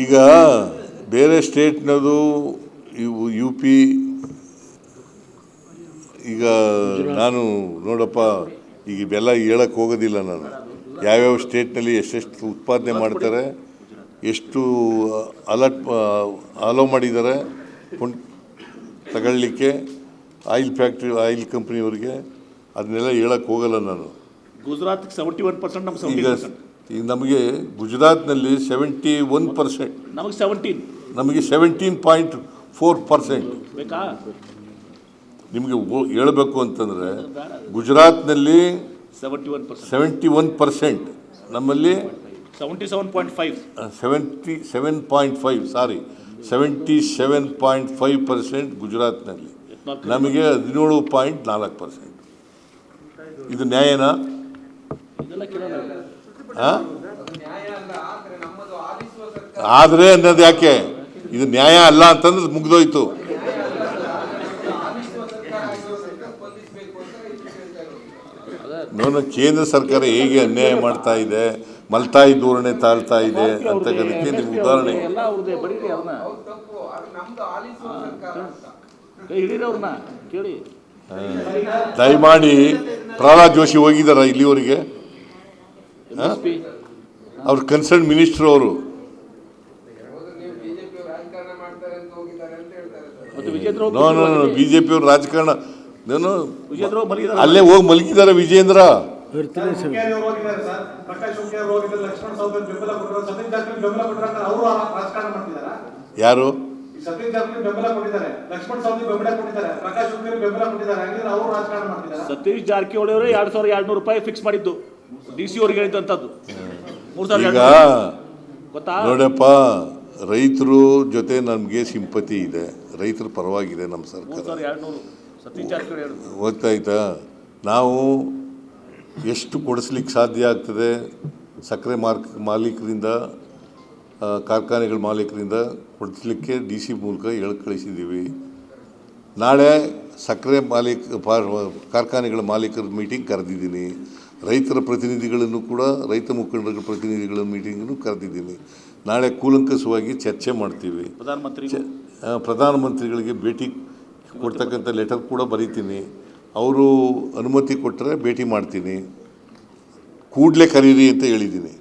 ಈಗ ಬೇರೆ ಸ್ಟೇಟ್ನದು ಇವು ಯು ಪಿ, ಈಗ ನಾನು ನೋಡಪ್ಪ ಈಗ ಇವೆಲ್ಲ ಹೇಳಕ್ಕೆ ಹೋಗೋದಿಲ್ಲ ನಾನು. ಯಾವ್ಯಾವ ಸ್ಟೇಟ್ನಲ್ಲಿ ಎಷ್ಟೆಷ್ಟು ಉತ್ಪಾದನೆ ಮಾಡ್ತಾರೆ, ಎಷ್ಟು ಅಲೋ ಮಾಡಿದ್ದಾರೆ ತಗೊಳ್ಳಿಕ್ಕೆ ಆಯಿಲ್ ಫ್ಯಾಕ್ಟ್ರಿ, ಆಯಿಲ್ ಕಂಪ್ನಿಯವ್ರಿಗೆ, ಅದನ್ನೆಲ್ಲ ಹೇಳಕ್ಕೆ ಹೋಗಲ್ಲ ನಾನು. ಗುಜರಾತ್ 71%, ಈಗ ನಮಗೆ ಗುಜರಾತ್ನಲ್ಲಿ 71%, ನಮಗೆ 17, ನಮಗೆ 17.4%. ಬೇಕಾ? ನಿಮಗೆ ಹೇಳಬೇಕು ಅಂತಂದರೆ ಗುಜರಾತ್ನಲ್ಲಿ 71%, ನಮ್ಮಲ್ಲಿ 77.5, ಸಾರಿ 77.5% ಗುಜರಾತ್ನಲ್ಲಿ, ನಮಗೆ 17.4%. ಇದು ನ್ಯಾಯನಾ? ಆದರೆ ಅನ್ನೋದು ಯಾಕೆ? ಇದು ನ್ಯಾಯ ಅಲ್ಲ ಅಂತಂದ್ರೆ ಮುಗ್ದೋಯ್ತು. ನೋಡೋಣ ಕೇಂದ್ರ ಸರ್ಕಾರ ಹೇಗೆ ಅನ್ಯಾಯ ಮಾಡ್ತಾ ಇದೆ, ಮಲ್ತಾಯಿ ಧೋರಣೆ ತಾಳ್ತಾ ಇದೆ ಅಂತಕ್ಕಂಥಕ್ಕೆ ನಿಮ್ಗೆ ಉದಾಹರಣೆ. ದಯಮಾಡಿ ಪ್ರಹ್ಲಾದ್ ಜೋಶಿ ಹೋಗಿದಾರ ಇಲ್ಲಿವರೆಗೆ? ಅವ್ರ ಕನ್ಸರ್ನ್ ಮಿನಿಸ್ಟರ್ ಅವರು ಬಿಜೆಪಿ ಅವರು ರಾಜಕಾರಣ ಅಲ್ಲೇ ಹೋಗಿ ಮಲಗಿದ್ದಾರೆ. ವಿಜೇಂದ್ರ ಯಾರು? ಸತೀಶ್ ಜಾರಕಿಹೊಳಿ ಅವರು 2200 ರೂಪಾಯಿ ಫಿಕ್ಸ್ ಮಾಡಿದ್ದು DC ಅವ್ರಿಗೆ ಹೇಳಿದಂಥದ್ದು. ಈಗ ನೋಡಪ್ಪ, ರೈತರ ಜೊತೆ ನಮಗೆ ಸಿಂಪತಿ ಇದೆ, ರೈತರ ಪರವಾಗಿದೆ ನಮ್ಮ ಸರ್ಕಾರ. ಗೊತ್ತಾಯ್ತಾ? ನಾವು ಎಷ್ಟು ಕೊಡಿಸ್ಲಿಕ್ಕೆ ಸಾಧ್ಯ ಆಗ್ತದೆ ಸಕ್ಕರೆ ಮಾಲೀಕರಿಂದ, ಕಾರ್ಖಾನೆಗಳ ಮಾಲೀಕರಿಂದ ಕೊಡಿಸ್ಲಿಕ್ಕೆ DC ಮೂಲಕ ಹೇಳಿ ಕಳಿಸಿದ್ದೀವಿ. ನಾಳೆ ಸಕ್ಕರೆ ಕಾರ್ಖಾನೆಗಳ ಮಾಲೀಕರ ಮೀಟಿಂಗ್ ಕರೆದಿದ್ದೀನಿ. ರೈತರ ಪ್ರತಿನಿಧಿಗಳನ್ನು ಕೂಡ, ರೈತ ಮುಖಂಡರ ಪ್ರತಿನಿಧಿಗಳ ಮೀಟಿಂಗನ್ನು ಕರೆದಿದ್ದೀನಿ. ನಾಳೆ ಕೂಲಂಕಷವಾಗಿ ಚರ್ಚೆ ಮಾಡ್ತೀವಿ. ಪ್ರಧಾನಮಂತ್ರಿಗಳಿಗೆ ಭೇಟಿ ಕೊಡ್ತಕ್ಕಂಥ ಲೆಟರ್ ಕೂಡ ಬರೀತೀನಿ. ಅವರು ಅನುಮತಿ ಕೊಟ್ಟರೆ ಭೇಟಿ ಮಾಡ್ತೀನಿ. ಕೂಡಲೇ ಕರೀರಿ ಅಂತ ಹೇಳಿದ್ದೀನಿ.